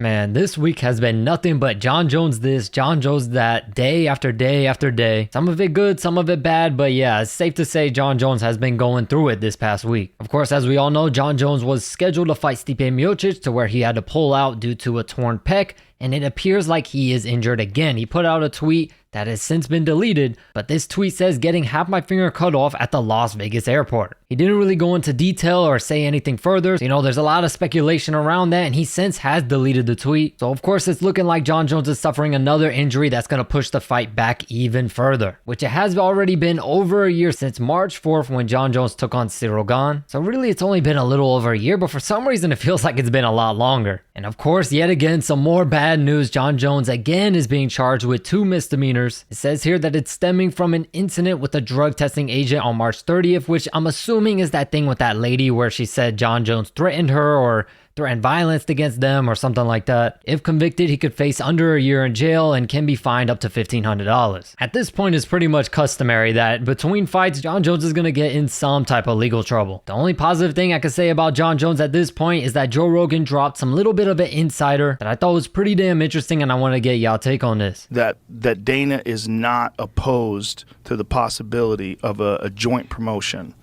Man, this week has been nothing but Jon Jones this, Jon Jones that, day after day after day. Some of it good, some of it bad, but yeah, it's safe to say Jon Jones has been going through it this past week. Of course, as we all know, Jon Jones was scheduled to fight Stipe Miocic to where he had to pull out due to a torn pec, and it appears like he is injured again. He put out a tweet that has since been deleted, but this tweet says getting half my finger cut off at the Las Vegas airport. He didn't really go into detail or say anything further. You know, there's a lot of speculation around that, and he since has deleted the tweet. So of course, it's looking like Jon Jones is suffering another injury that's going to push the fight back even further, which it has already been over a year since March 4th when Jon Jones took on Ciryl Gane. So really, it's only been a little over a year, but for some reason, it feels like it's been a lot longer. And of course, yet again, some more bad news. Jon Jones again is being charged with 2 misdemeanors. It says here that it's stemming from an incident with a drug testing agent on March 30th, which I'm assuming is that thing with that lady where she said Jon Jones threatened her or threatened violence against them or something like that. If convicted, he could face under a year in jail and can be fined up to $1,500. At this point, it's pretty much customary that between fights, Jon Jones is going to get in some type of legal trouble. The only positive thing I can say about Jon Jones at this point is that Joe Rogan dropped some little bit of an insider that I thought was pretty damn interesting, and I want to get y'all take on this. That Dana is not opposed to the possibility of a joint promotion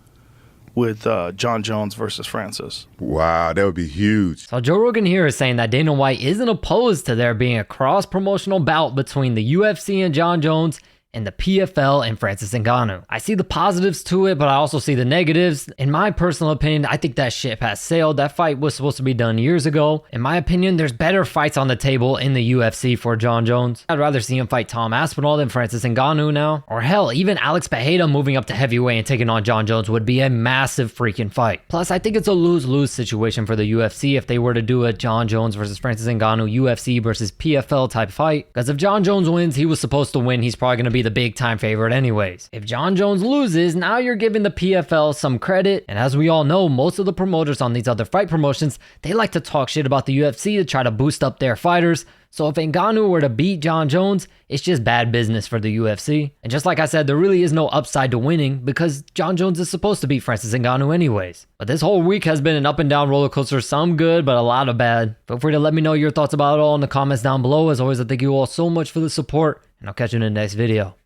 with Jon Jones versus Francis. Wow, that would be huge. So Joe Rogan here is saying that Dana White isn't opposed to there being a cross-promotional bout between the UFC and Jon Jones and the PFL and Francis Ngannou. I see the positives to it, but I also see the negatives. In my personal opinion, I think that ship has sailed. That fight was supposed to be done years ago. In my opinion, there's better fights on the table in the UFC for Jon Jones. I'd rather see him fight Tom Aspinall than Francis Ngannou now. Or hell, even Alex Pereira moving up to heavyweight and taking on Jon Jones would be a massive freaking fight. Plus, I think it's a lose-lose situation for the UFC if they were to do a Jon Jones versus Francis Ngannou UFC versus PFL type fight. Because if Jon Jones wins, he was supposed to win. He's probably going to be the big time favorite anyways. If Jon Jones loses, now you're giving the PFL some credit, and as we all know, most of the promoters on these other fight promotions, they like to talk shit about the UFC to try to boost up their fighters. So if Ngannou were to beat Jon Jones, it's just bad business for the UFC. And just like I said, there really is no upside to winning because Jon Jones is supposed to beat Francis Ngannou anyways. But this whole week has been an up and down roller coaster, some good, but a lot of bad. Feel free to let me know your thoughts about it all in the comments down below. As always, I thank you all so much for the support, and I'll catch you in the next video.